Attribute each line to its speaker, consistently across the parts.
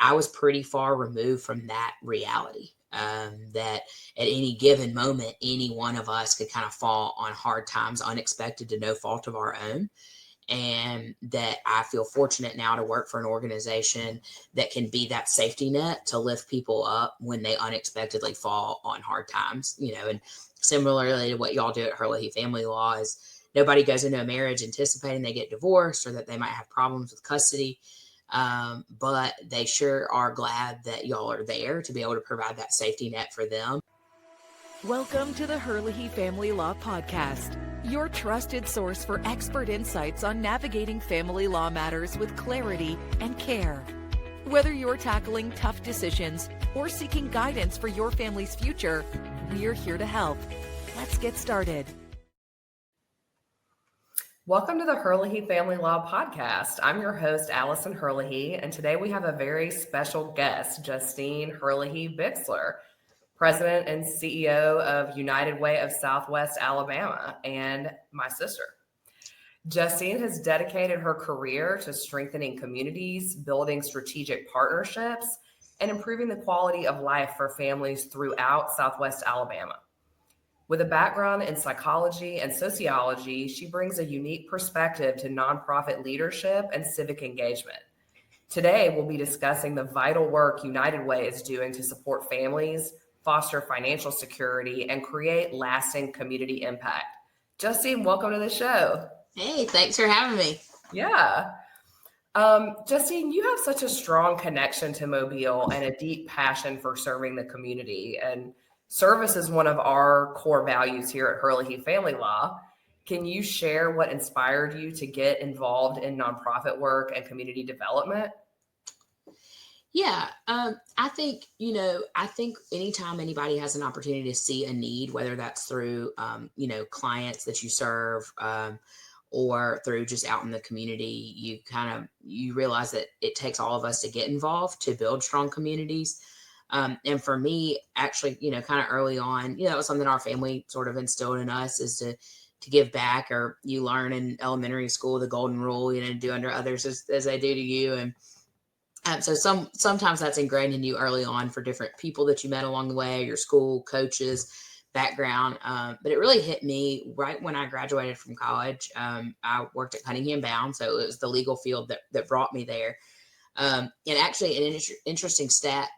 Speaker 1: I was pretty far removed from that reality. That at any given moment, any one of us could kind of fall on hard times, unexpected to no fault of our own. And that I feel fortunate now to work for an organization that can be that safety net to lift people up when they unexpectedly fall on hard times, and similarly to what y'all do at Herlihy Family Law is nobody goes into a marriage anticipating they get divorced or that they might have problems with custody. But they sure are glad that y'all are there to be able to provide that safety net for them.
Speaker 2: Welcome to the Herlihy Family Law Podcast, your trusted source for expert insights on navigating family law matters with clarity and care. Whether you're tackling tough decisions or seeking guidance for your family's future, we're here to help. Let's get started.
Speaker 3: Welcome to the Herlihy Family Law Podcast. I'm your host, Allison Herlihy, and today we have a very special guest, Justine Herlihy Bixler, President and CEO of United Way of Southwest Alabama, and my sister. Justine has dedicated her career to strengthening communities, building strategic partnerships, and improving the quality of life for families throughout Southwest Alabama. With a background in psychology and sociology, she brings a unique perspective to nonprofit leadership and civic engagement. Today, we'll be discussing the vital work United Way is doing to support families, foster financial security, and create lasting community impact. Justine, welcome to the show.
Speaker 1: Hey, thanks for having me.
Speaker 3: Yeah. Justine, you have such a strong connection to Mobile and a deep passion for serving the community. And service is one of our core values here at Herlihy Family Law. Can you share what inspired you to get involved in nonprofit work and community development?
Speaker 1: Yeah, I think anytime anybody has an opportunity to see a need, whether that's through, clients that you serve, or through just out in the community, you realize that it takes all of us to get involved to build strong communities. And for me, actually, kind of early on, it was something our family sort of instilled in us is to give back, or you learn in elementary school, the golden rule, do unto others as they do to you. And so sometimes that's ingrained in you early on for different people that you met along the way, your school, coaches, background. But it really hit me right when I graduated from college. I worked at Cunningham Bound, so it was the legal field that brought me there. And actually an interesting stat,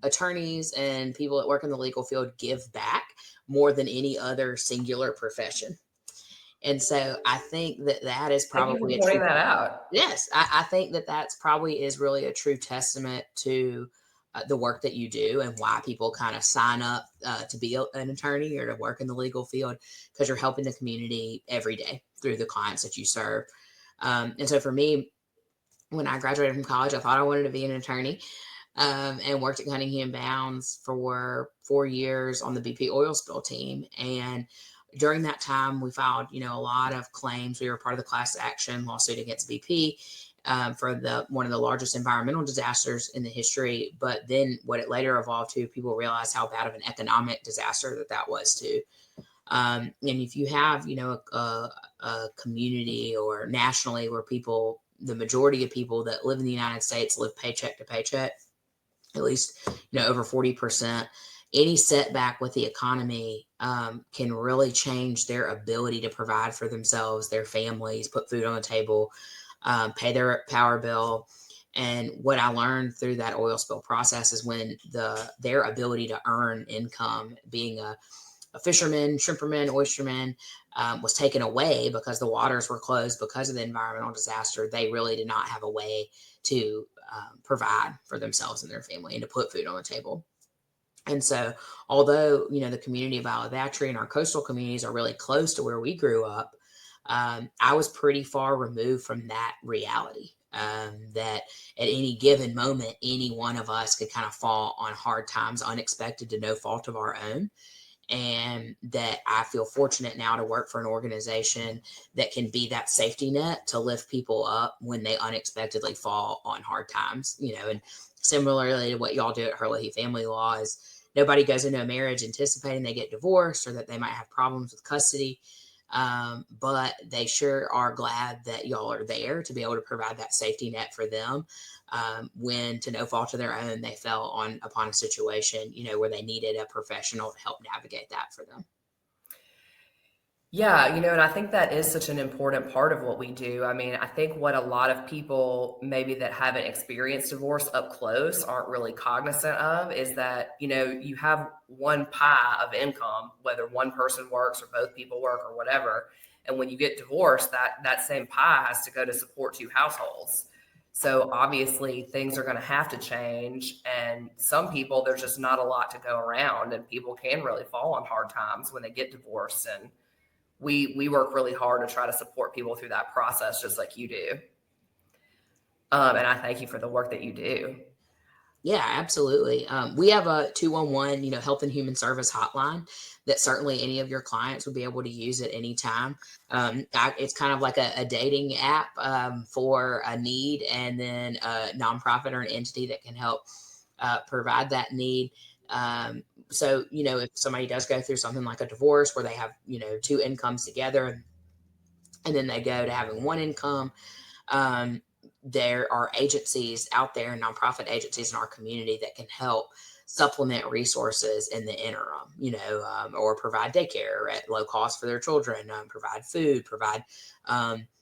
Speaker 1: attorneys and people that work in the legal field give back more than any other singular profession. And so I think that is probably
Speaker 3: pointing that out.
Speaker 1: Yes, I think that's probably is really a true testament to the work that you do and why people kind of sign up to be an attorney or to work in the legal field, because you're helping the community every day through the clients that you serve. And so for me, when I graduated from college, I thought I wanted to be an attorney, and worked at Cunningham Bounds for 4 years on the BP oil spill team. And during that time, we filed, a lot of claims. We were part of the class action lawsuit against BP for one of the largest environmental disasters in the history. But then what it later evolved to, people realized how bad of an economic disaster that was too. And if you have, a community or nationally where the majority of people that live in the United States live paycheck to paycheck, at least, over 40%, any setback with the economy can really change their ability to provide for themselves, their families, put food on the table, pay their power bill. And what I learned through that oil spill process is when their ability to earn income, being a fisherman, shrimperman, oysterman, was taken away because the waters were closed because of the environmental disaster. They really did not have a way to provide for themselves and their family and to put food on the table. And so, although, the community of Alabatry and our coastal communities are really close to where we grew up, I was pretty far removed from that reality. That at any given moment, any one of us could kind of fall on hard times, unexpected to no fault of our own. And that I feel fortunate now to work for an organization that can be that safety net to lift people up when they unexpectedly fall on hard times, and similarly to what y'all do at Herlihy Family Law is nobody goes into a marriage anticipating they get divorced or that they might have problems with custody. But they sure are glad that y'all are there to be able to provide that safety net for them when, to no fault of their own, they fell upon a situation, where they needed a professional to help navigate that for them.
Speaker 3: Yeah, and I think that is such an important part of what we do. I mean, I think what a lot of people maybe that haven't experienced divorce up close aren't really cognizant of is that, you have one pie of income, whether one person works or both people work or whatever. And when you get divorced, that same pie has to go to support two households. So obviously things are going to have to change. And some people, there's just not a lot to go around, and people can really fall on hard times when they get divorced. And we work really hard to try to support people through that process, just like you do. And I thank you for the work that you do.
Speaker 1: Yeah, absolutely. We have a 211, health and human service hotline that certainly any of your clients would be able to use at any time. It's kind of like a dating app for a need, and then a nonprofit or an entity that can help provide that need. So, if somebody does go through something like a divorce where they have, two incomes together, and then they go to having one income, um, there are agencies out there, nonprofit agencies in our community that can help supplement resources in the interim, or provide daycare at low cost for their children, provide food,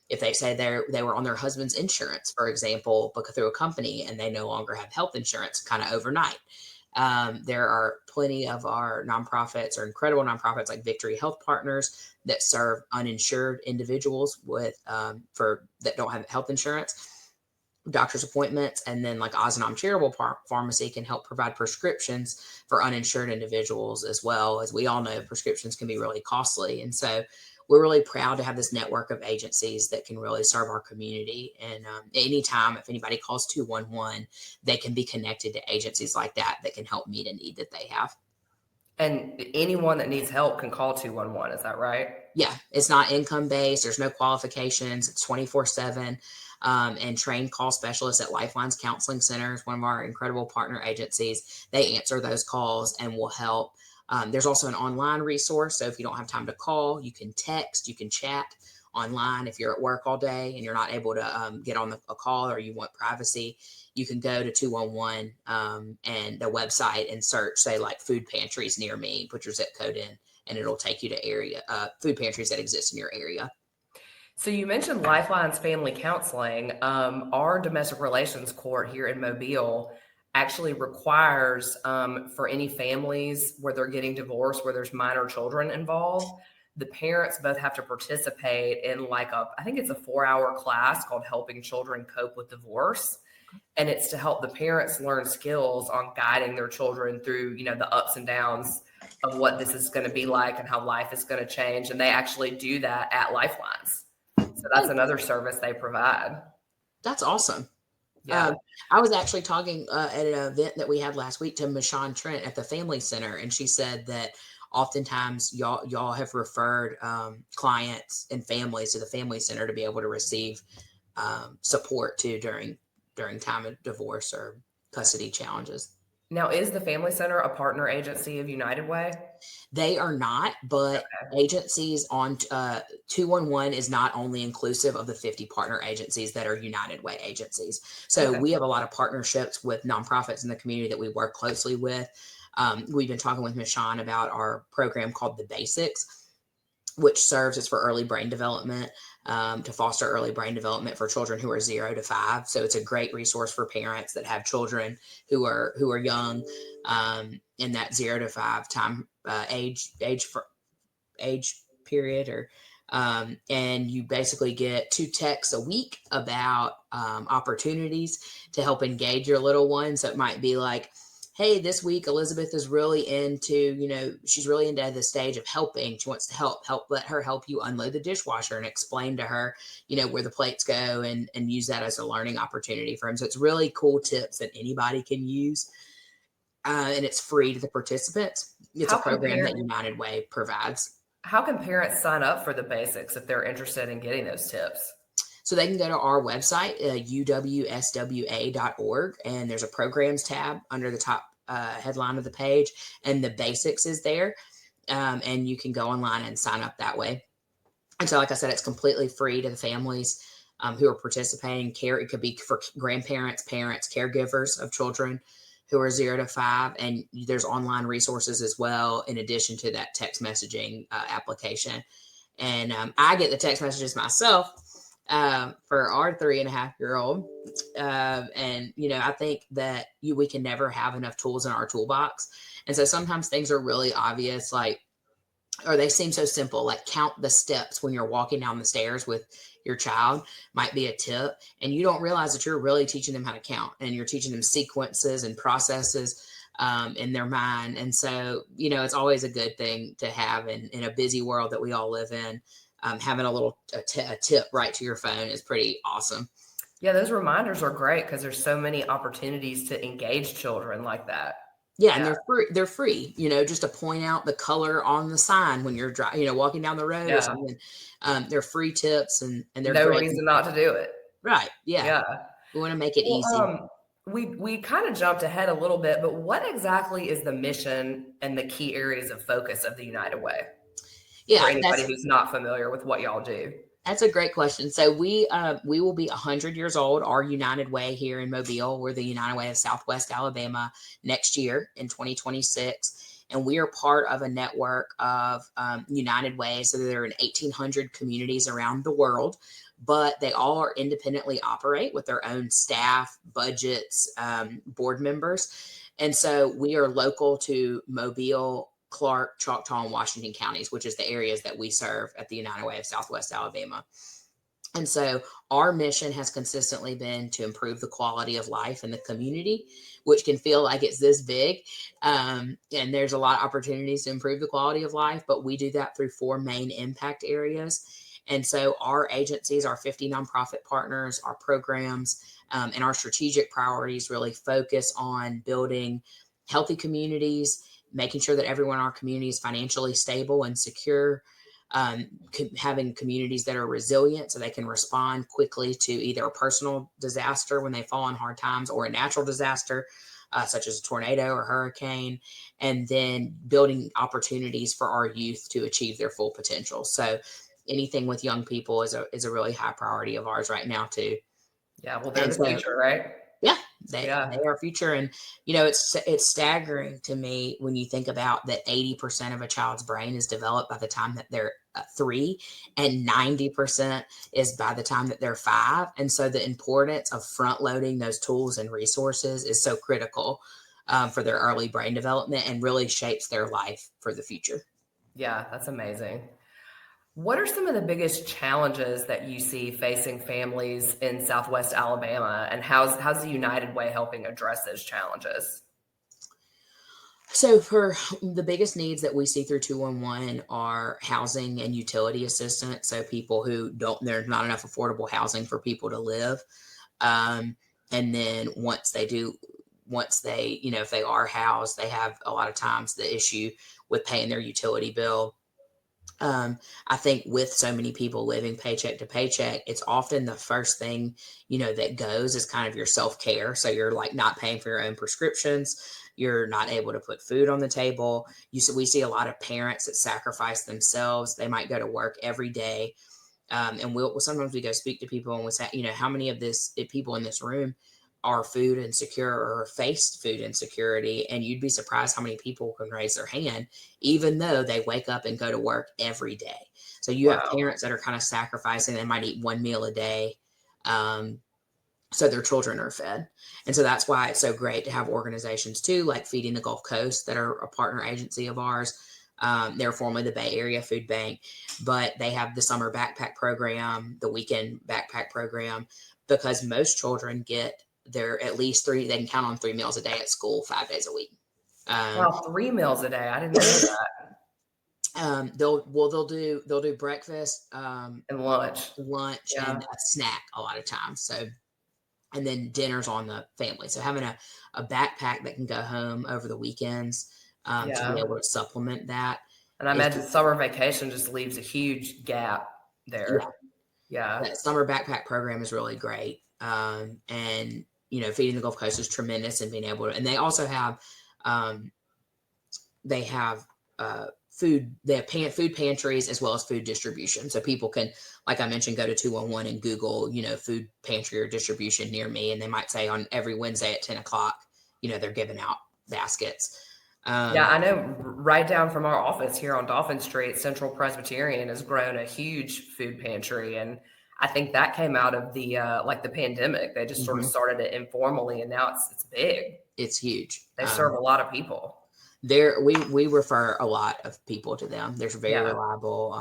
Speaker 1: if they say they were on their husband's insurance, for example, but through a company, and they no longer have health insurance kind of overnight. There are plenty of our nonprofits or incredible nonprofits like Victory Health Partners that serve uninsured individuals for that don't have health insurance, doctor's appointments, and then like Ozanam Charitable Pharmacy can help provide prescriptions for uninsured individuals as well. As we all know, prescriptions can be really costly, and so we're really proud to have this network of agencies that can really serve our community. And anytime, if anybody calls 211, they can be connected to agencies like that can help meet a need that they have.
Speaker 3: And anyone that needs help can call 211. Is that right?
Speaker 1: Yeah, it's not income based. There's no qualifications. It's 24/7. And trained call specialists at Lifelines Counseling Centers, one of our incredible partner agencies. They answer those calls and will help. There's also an online resource. So if you don't have time to call, you can text, you can chat online. If you're at work all day and you're not able to get on a call, or you want privacy, you can go to 211 and the website and search, say, like food pantries near me, put your zip code in, and it'll take you to food pantries that exist in your area.
Speaker 3: So you mentioned Lifeline's family counseling. Our domestic relations court here in Mobile actually requires for any families where they're getting divorced, where there's minor children involved, the parents both have to participate in I think it's a 4-hour class called Helping Children Cope with Divorce. And it's to help the parents learn skills on guiding their children through, the ups and downs of what this is going to be like and how life is going to change. And they actually do that at Lifelines. So that's another service they provide.
Speaker 1: That's awesome.
Speaker 3: Yeah.
Speaker 1: I was actually talking at an event that we had last week to Michonne Trent at the Family Center, and she said that oftentimes y'all have referred clients and families to the Family Center to be able to receive support too during time of divorce or custody challenges.
Speaker 3: Now, is the Family Center a partner agency of United Way?
Speaker 1: They are not, but agencies on 211 is not only inclusive of the 50 partner agencies that are United Way agencies. So we have a lot of partnerships with nonprofits in the community that we work closely with. We've been talking with Michonne about our program called The Basics, which serves as for early brain development, to foster early brain development for children who are 0 to 5. So it's a great resource for parents that have children who are young in that 0 to 5 time age period, and you basically get 2 texts a week about opportunities to help engage your little one. So it might be like, hey, this week Elizabeth is really into, she's really into the stage of helping. She wants to let her help you unload the dishwasher and explain to her, where the plates go, and use that as a learning opportunity for him. So it's really cool tips that anybody can use. And it's free to the participants. It's a program that United Way provides.
Speaker 3: How can parents sign up for The Basics if they're interested in getting those tips?
Speaker 1: So they can go to our website, uwswa.org, and there's a programs tab under the top headline of the page, and The Basics is there. And you can go online and sign up that way. And so, like I said, it's completely free to the families who are participating. It could be for grandparents, parents, caregivers of children who are 0 to 5. And there's online resources as well, in addition to that text messaging application. And I get the text messages myself for our 3.5-year-old. And, I think that we can never have enough tools in our toolbox. And so sometimes things are really obvious, or they seem so simple, like count the steps when you're walking down the stairs with your child might be a tip. And you don't realize that you're really teaching them how to count, and you're teaching them sequences and processes in their mind. And so, it's always a good thing to have in a busy world that we all live in. Having a tip right to your phone is pretty awesome.
Speaker 3: Yeah, those reminders are great because there's so many opportunities to engage children like that.
Speaker 1: Yeah, and they're free, just to point out the color on the sign when you're walking down the road or something. They're free tips, and they're
Speaker 3: no
Speaker 1: great.
Speaker 3: reason not to do it.
Speaker 1: Right. Yeah.
Speaker 3: Yeah.
Speaker 1: We want to make it easy.
Speaker 3: We kind of jumped ahead a little bit, but what exactly is the mission and the key areas of focus of the United Way?
Speaker 1: Yeah,
Speaker 3: for anybody who's not familiar with what y'all do.
Speaker 1: That's a great question. So we will be 100 years old, our United Way here in Mobile. We're the United Way of Southwest Alabama next year in 2026. And we are part of a network of United Ways. So there are 1,800 communities around the world, but they all are independently operate with their own staff, budgets, board members. And so we are local to Mobile, Clark, Choctaw, and Washington counties, which is the areas that we serve at the United Way of Southwest Alabama. And so our mission has consistently been to improve the quality of life in the community, which can feel like it's this big. And there's a lot of opportunities to improve the quality of life, but we do that through 4 main impact areas. And so our agencies, our 50 nonprofit partners, our programs, and our strategic priorities really focus on building healthy communities, making sure that everyone in our community is financially stable and secure, having communities that are resilient so they can respond quickly to either a personal disaster when they fall on hard times or a natural disaster, such as a tornado or hurricane, and then building opportunities for our youth to achieve their full potential. So anything with young people is a really high priority of ours right now too.
Speaker 3: Yeah, well, they're the future, right?
Speaker 1: Yeah, they are future. And, it's staggering to me when you think about that 80% of a child's brain is developed by the time that they're 3, and 90% is by the time that they're 5. And so the importance of front loading those tools and resources is so critical for their early brain development, and really shapes their life for the future.
Speaker 3: Yeah, that's amazing. What are some of the biggest challenges that you see facing families in Southwest Alabama, and how's the United Way helping address those challenges?
Speaker 1: So for the biggest needs that we see through 211 are housing and utility assistance. So people who there's not enough affordable housing for people to live. And then once they, if they are housed, they have a lot of times the issue with paying their utility bill. I think with so many people living paycheck to paycheck, it's often the first thing, that goes is kind of your self-care. So you're like not paying for your own prescriptions. You're not able to put food on the table. We see a lot of parents that sacrifice themselves. They might go to work every day. And sometimes we go speak to people and we say, how many of people in this room are food insecure or faced food insecurity? And you'd be surprised how many people can raise their hand, even though they wake up and go to work every day. So you have parents that are kind of sacrificing. They might eat 1 meal a day, so their children are fed. And so that's why it's so great to have organizations too, like Feeding the Gulf Coast, that are a partner agency of ours. They're formerly the Bay Area Food Bank, but they have the summer backpack program, the weekend backpack program, because most children get at least 3, they can count on 3 meals a day at school 5 days a week.
Speaker 3: Wow, 3 meals a day. I didn't know that.
Speaker 1: They'll do breakfast,
Speaker 3: and lunch,
Speaker 1: and a snack a lot of times. So, and then dinner's on the family. So having a backpack that can go home over the weekends, to be able to supplement that.
Speaker 3: And I imagine summer vacation just leaves a huge gap there. Yeah.
Speaker 1: That summer backpack program is really great. And, Feeding the Gulf Coast is tremendous in being able to, and they also have, food. They have food pantries as well as food distribution. So people can, like I mentioned, go to 211 and Google, food pantry or distribution near me. And they might say on every Wednesday at 10 o'clock, they're giving out baskets.
Speaker 3: Yeah, I know right down from our office here on Dolphin Street, Central Presbyterian has grown a huge food pantry. And I think that came out of the like the pandemic. They just sort of started it informally, and now it's big.
Speaker 1: It's huge.
Speaker 3: They serve a lot of people.
Speaker 1: We refer a lot of people to them. They're very reliable,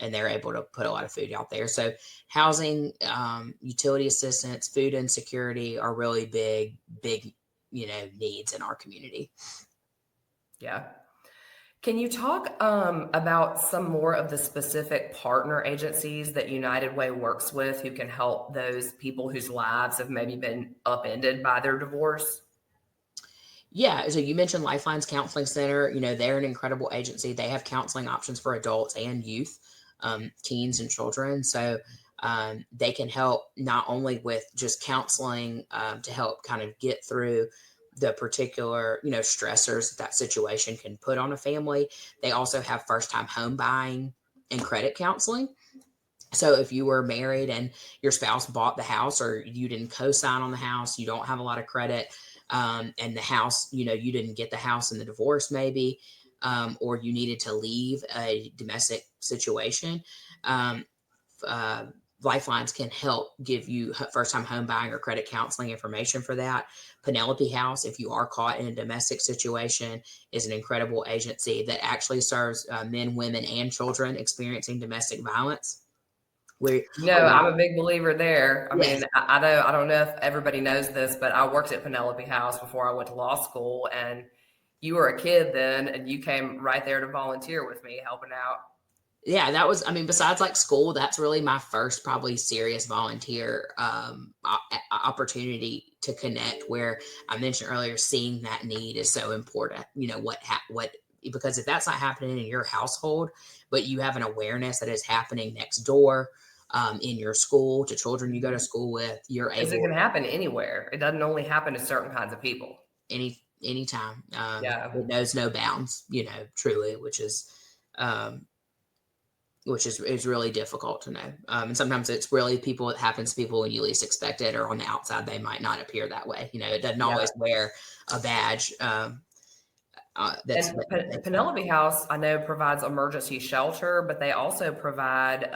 Speaker 1: and they're able to put a lot of food out there. So housing, utility assistance, food insecurity are really big needs in our community.
Speaker 3: Yeah. Can you talk about some more of the specific partner agencies that United Way works with who can help those people whose lives have maybe been upended by their divorce?
Speaker 1: Yeah. So you mentioned Lifelines Counseling Center. They're an incredible agency. They have counseling options for adults and youth, teens and children. So they can help not only with just counseling to help kind of get through the particular, stressors that situation can put on a family. They also have first-time home buying and credit counseling. So if you were married and your spouse bought the house, or you didn't co-sign on the house, you don't have a lot of credit, and the house, you didn't get the house in the divorce maybe, or you needed to leave a domestic situation, Lifelines can help give you first-time home buying or credit counseling information for that. Penelope House, if you are caught in a domestic situation, is an incredible agency that actually serves men, women, and children experiencing domestic violence.
Speaker 3: I'm a big believer there. I
Speaker 1: Yes.
Speaker 3: mean, I don't know if everybody knows this, but I worked at Penelope House before I went to law school, and you were a kid then, and you came right there to volunteer with me, helping out.
Speaker 1: Yeah, that was, besides like school, that's really my first probably serious volunteer opportunity to connect, where I mentioned earlier, seeing that need is so important. Because if that's not happening in your household, but you have an awareness that is happening next door, in your school, to children you go to school with, you're able.
Speaker 3: Because it can happen anywhere. It doesn't only happen to certain kinds of people.
Speaker 1: Anytime.
Speaker 3: It
Speaker 1: knows no bounds, truly, which is really difficult to know. And sometimes it's really it happens to people when you least expect it, or on the outside, they might not appear that way. It doesn't always wear a badge.
Speaker 3: Penelope House, I know, provides emergency shelter, but they also provide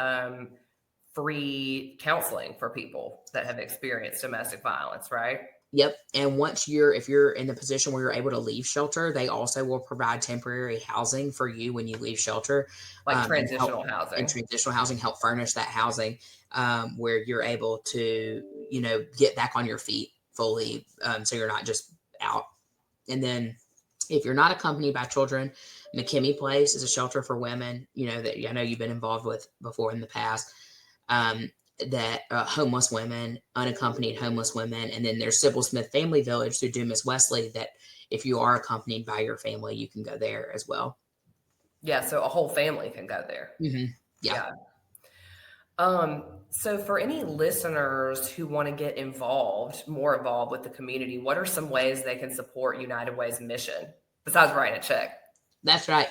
Speaker 3: free counseling for people that have experienced domestic violence, right?
Speaker 1: Yep. And if you're in the position where you're able to leave shelter, they also will provide temporary housing for you when you leave shelter.
Speaker 3: Like transitional housing.
Speaker 1: And transitional housing, help furnish that housing, where you're able to, get back on your feet fully. So you're not just out. And then if you're not accompanied by children, McKimmey Place is a shelter for women, that I know you've been involved with before in the past. That homeless women, unaccompanied homeless women. And then there's Sybil Smith Family Village through Dumas Wesley, that if you are accompanied by your family, you can go there as well.
Speaker 3: Yeah, so a whole family can go there.
Speaker 1: Mm-hmm. Yeah.
Speaker 3: So for any listeners who want to get more involved with the community, what are some ways they can support United Way's mission besides writing a check?
Speaker 1: That's right.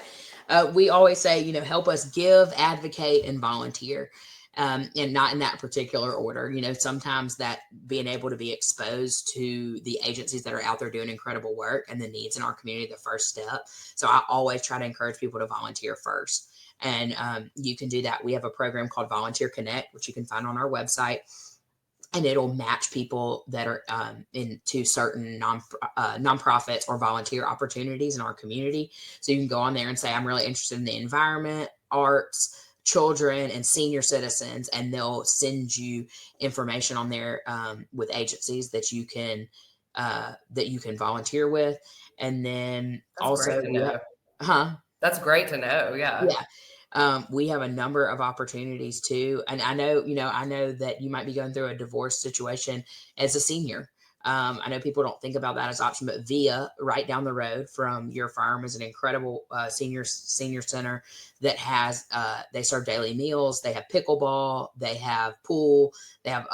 Speaker 1: We always say, help us give, advocate, and volunteer. And not in that particular order. Sometimes that being able to be exposed to the agencies that are out there doing incredible work and the needs in our community, the first step. So I always try to encourage people to volunteer first. And you can do that. We have a program called Volunteer Connect, which you can find on our website. And it'll match people that are into certain nonprofits or volunteer opportunities in our community. So you can go on there and say, I'm really interested in the environment, arts, children, and senior citizens, and they'll send you information on there with agencies that you can volunteer with. And then that's
Speaker 3: great to know.
Speaker 1: Yeah. We have a number of opportunities too. And I know that you might be going through a divorce situation as a senior. I know people don't think about that as an option, but VIA, right down the road from your firm, is an incredible senior center that has, they serve daily meals. They have pickleball, they have pool, they have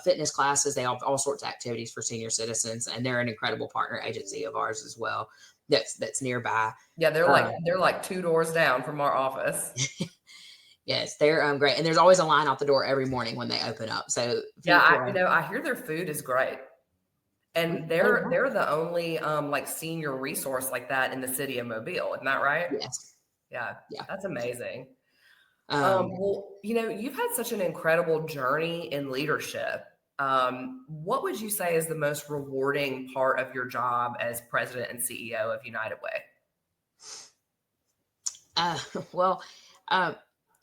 Speaker 1: fitness classes. They have all sorts of activities for senior citizens, and they're an incredible partner agency of ours as well. that's nearby.
Speaker 3: Yeah,
Speaker 1: Um,
Speaker 3: they're like 2 doors down from our office.
Speaker 1: yes, they're great, and there's always a line out the door every morning when they open up. So
Speaker 3: Yeah,
Speaker 1: people
Speaker 3: I hear their food is great. And
Speaker 1: they
Speaker 3: they're the only, like, senior resource like that in the city of Mobile, isn't that right?
Speaker 1: yes,
Speaker 3: Yeah,
Speaker 1: yeah.
Speaker 3: that's amazing.
Speaker 1: Um,
Speaker 3: Well, you've had such an incredible journey in leadership. What would you say is the most rewarding part of your job as president and CEO of United Way?
Speaker 1: uh, well, uh,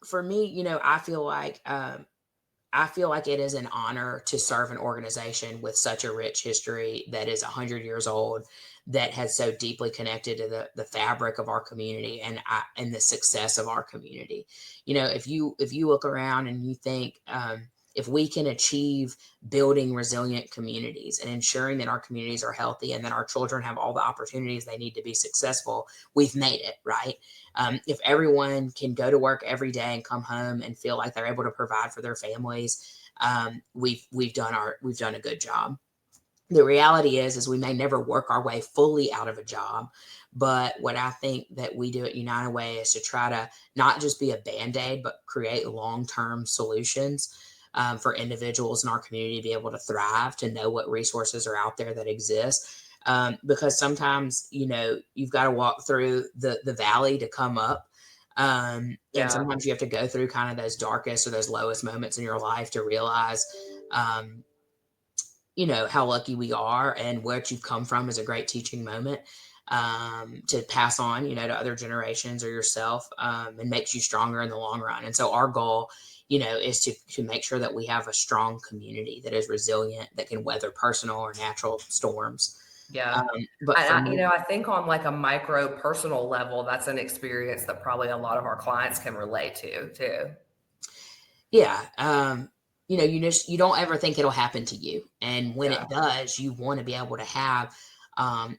Speaker 1: for me, I feel like it is an honor to serve an organization with such a rich history that is 100 years old, that has so deeply connected to the fabric of our community and the success of our community. If you look around and you think, if we can achieve building resilient communities and ensuring that our communities are healthy and that our children have all the opportunities they need to be successful, we've made it, right? If everyone can go to work every day and come home and feel like they're able to provide for their families, we've done a good job. The reality is we may never work our way fully out of a job, but what I think that we do at United Way is to try to not just be a band-aid, but create long-term solutions, for individuals in our community to be able to thrive, to know what resources are out there that exist. Because sometimes, you've got to walk through the valley to come up. And
Speaker 3: Yeah,
Speaker 1: sometimes you have to go through kind of those darkest or those lowest moments in your life to realize, um, how lucky we are, and what you've come from is a great teaching moment, to pass on, to other generations or yourself, and makes you stronger in the long run. And so our goal, is to make sure that we have a strong community that is resilient, that can weather personal or natural storms.
Speaker 3: yeah.
Speaker 1: But for me,
Speaker 3: I think on like a micro personal level, that's an experience that probably a lot of our clients can relate to too.
Speaker 1: yeah, you don't ever think it'll happen to you, and when
Speaker 3: Yeah,
Speaker 1: it does, you want to be able to have,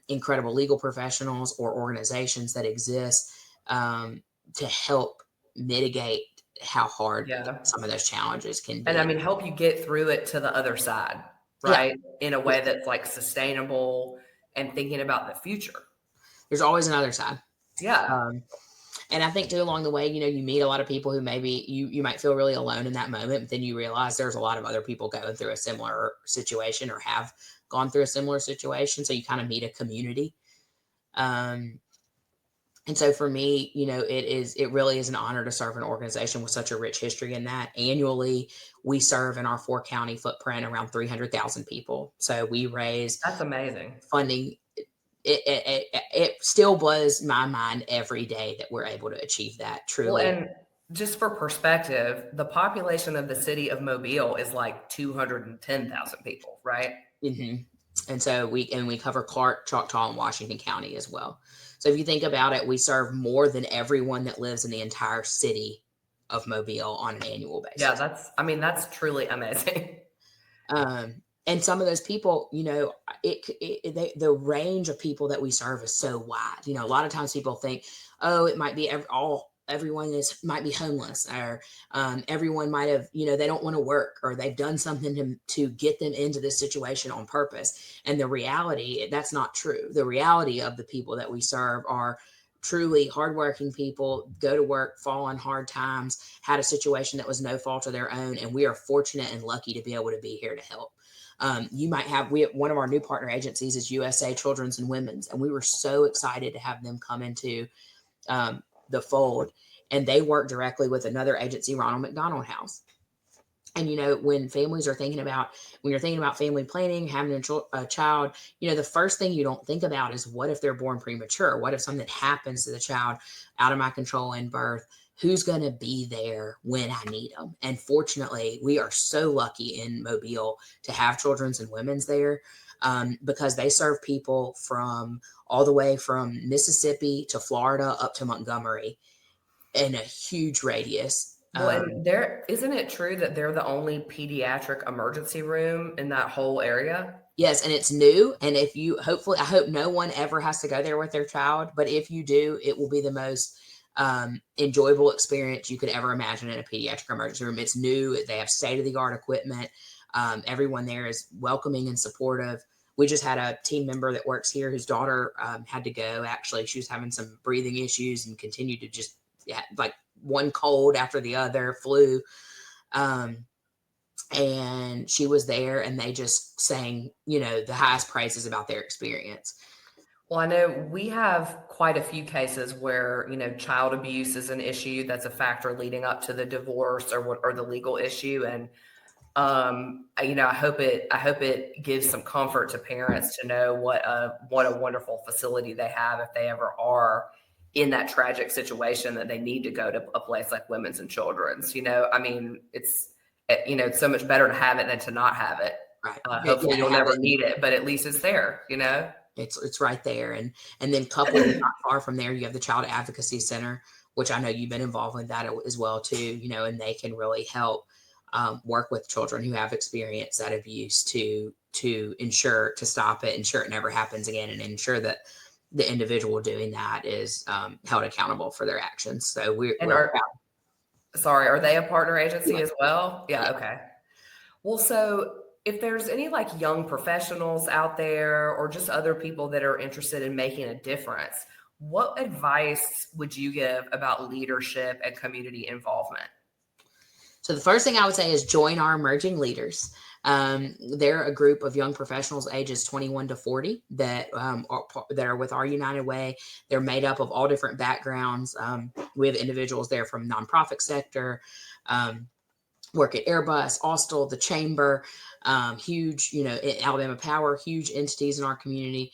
Speaker 1: incredible legal professionals or organizations that exist, to help mitigate how hard
Speaker 3: yeah.
Speaker 1: some of those challenges can
Speaker 3: And I
Speaker 1: be.
Speaker 3: mean, help you get through it to the other side,
Speaker 1: Yeah,
Speaker 3: right? In a
Speaker 1: yeah.
Speaker 3: way that's like sustainable and thinking about the future.
Speaker 1: There's always another side.
Speaker 3: Yeah.
Speaker 1: Um, and I think too, along the way, you meet a lot of people who maybe you might feel really alone in that moment, but then you realize there's a lot of other people going through a similar situation or have gone through a similar situation. So you kind of meet a community. Um, and so for me, it really is an honor to serve an organization with such a rich history in that. Annually, we serve in our 4-county footprint around 300,000 people. So we raise
Speaker 3: That's amazing.
Speaker 1: funding. It still blows my mind every day that we're able to achieve that,
Speaker 3: Well,
Speaker 1: truly.
Speaker 3: and just for perspective, the population of the city of Mobile is like 210,000 people, right?
Speaker 1: Hmm. And so we cover Clark, Choctaw, and Washington County as well. So if you think about it, we serve more than everyone that lives in the entire city of Mobile on an annual
Speaker 3: Yeah,
Speaker 1: basis.
Speaker 3: that's truly amazing.
Speaker 1: And some of those people, the range of people that we serve is so wide. A lot of times people think, oh, it might be everyone might be homeless, or, everyone might have, they don't want to work, or they've done something to get them into this situation on purpose. And the reality, that's not true. The reality of the people that we serve are truly hardworking people, go to work, fall on hard times, had a situation that was no fault of their own, and we are fortunate and lucky to be able to be here to help. One of our new partner agencies is USA Children's and Women's, and we were so excited to have them come into, the fold, and they work directly with another agency, Ronald McDonald House. And when you're thinking about family planning, having a child, the first thing you don't think about is, what if they're born premature? What if something happens to the child out of my control in birth? Who's going to be there when I need them? And fortunately, we are so lucky in Mobile to have Children's and Women's there, because they serve people from all the way from Mississippi to Florida up to Montgomery in a huge radius.
Speaker 3: Well, and isn't it true that they're the only pediatric emergency room in that whole area?
Speaker 1: Yes, and it's new. And I hope no one ever has to go there with their child. But if you do, it will be the most, enjoyable experience you could ever imagine in a pediatric emergency room. It's new. They have state of the art equipment. Everyone there is welcoming and supportive. We just had a team member that works here whose daughter had to go. Actually, she was having some breathing issues and continued to just like one cold after the other, flu. And she was there, and they just sang, the highest praises about their experience.
Speaker 3: Well, I know we have quite a few cases where, child abuse is an issue that's a factor leading up to the divorce or the legal issue. And, I hope it gives some comfort to parents to know what a wonderful facility they have if they ever are in that tragic situation that they need to go to a place like Women's and Children's. It's so much better to have it than to not have it.
Speaker 1: Right.
Speaker 3: Hopefully you'll never need it, but at least it's there,
Speaker 1: It's right there. And then coupled not far from there, you have the Child Advocacy Center, which I know you've been involved with that as well too, and they can really help work with children who have experienced that abuse to stop it, ensure it never happens again, and ensure that the individual doing that is held accountable for their actions. So
Speaker 3: are they a partner agency as well? Yeah. Okay. Well, so if there's any like young professionals out there or just other people that are interested in making a difference, what advice would you give about leadership and community involvement?
Speaker 1: So the first thing I would say is join our emerging leaders. They're a group of young professionals ages 21 to 40 that are with our United Way. They're made up of all different backgrounds. We have individuals there from nonprofit sector, work at Airbus, Austell, the Chamber, huge, Alabama Power, huge entities in our community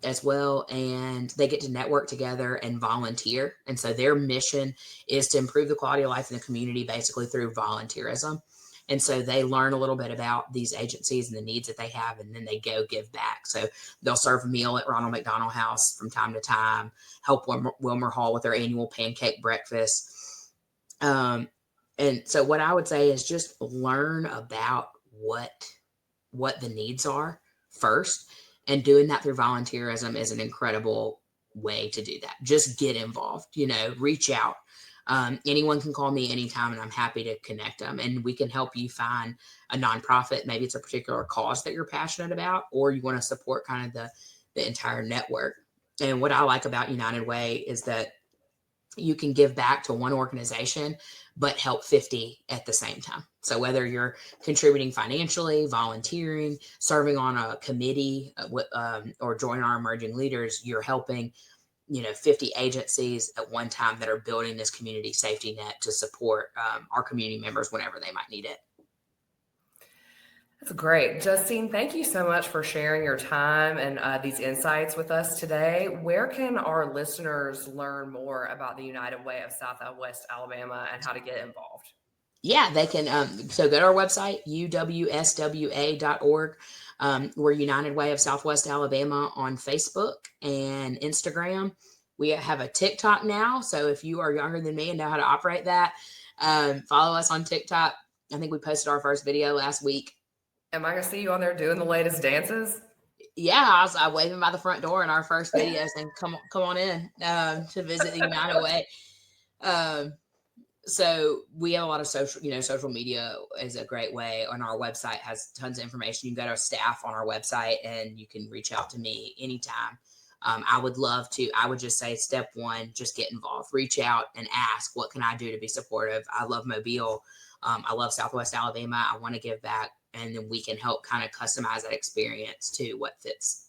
Speaker 1: as well. And they get to network together and volunteer. And so their mission is to improve the quality of life in the community, basically through volunteerism. And so they learn a little bit about these agencies and the needs that they have, and then they go give back. So they'll serve a meal at Ronald McDonald House from time to time, help Wilmer Hall with their annual pancake breakfast. And so what I would say is just learn about what the needs are first, and doing that through volunteerism is an incredible way to do that. Just get involved, reach out. Anyone can call me anytime, and I'm happy to connect them, and we can help you find a nonprofit. Maybe it's a particular cause that you're passionate about, or you want to support kind of the entire network. And what I like about United Way is that you can give back to one organization, but help 50 at the same time. So whether you're contributing financially, volunteering, serving on a committee, or joining our emerging leaders, you're helping 50 agencies at one time that are building this community safety net to support our community members whenever they might need it.
Speaker 3: That's great. Justine, thank you so much for sharing your time and these insights with us today. Where can our listeners learn more about the United Way of Southwest Alabama and how to get involved?
Speaker 1: Yeah, they can. So go to our website, uwswa.org. We're United Way of Southwest Alabama on Facebook and Instagram. We have a TikTok now. So if you are younger than me and know how to operate that, follow us on TikTok. I think we posted our first video last week.
Speaker 3: Am I going to see you on there doing the latest dances?
Speaker 1: Yeah, I was waving by the front door in our first video saying, come on in to visit the United Way. So we have a lot of social media is a great way. On our website has tons of information. You can go to our staff on our website and you can reach out to me anytime. I would love to. I would just say step one, just get involved, reach out and ask, what can I do to be supportive? I love Mobile. I love Southwest Alabama. I want to give back. And then we can help kind of customize that experience to what fits.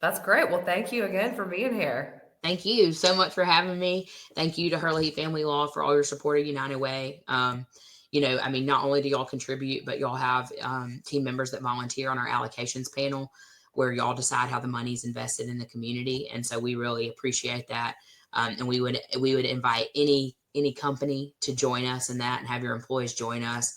Speaker 3: That's great. Well, thank you again for being here.
Speaker 1: Thank you so much for having me. Thank you to Herlihy Family Law for all your support of United Way. Not only do y'all contribute, but y'all have team members that volunteer on our allocations panel where y'all decide how the money's invested in the community. And so we really appreciate that. And we would invite any company to join us in that and have your employees join us.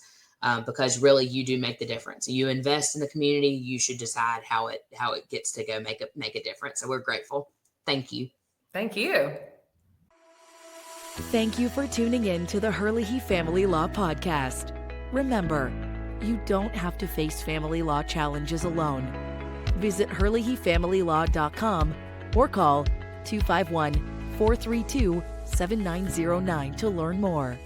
Speaker 1: Because really you do make the difference. You invest in the community, you should decide how it gets to go make a difference. So we're grateful. Thank you.
Speaker 3: Thank you.
Speaker 2: Thank you for tuning in to the Herlihy Family Law Podcast. Remember, you don't have to face family law challenges alone. Visit HerlihyFamilyLaw.com or call 251-432-7909 to learn more.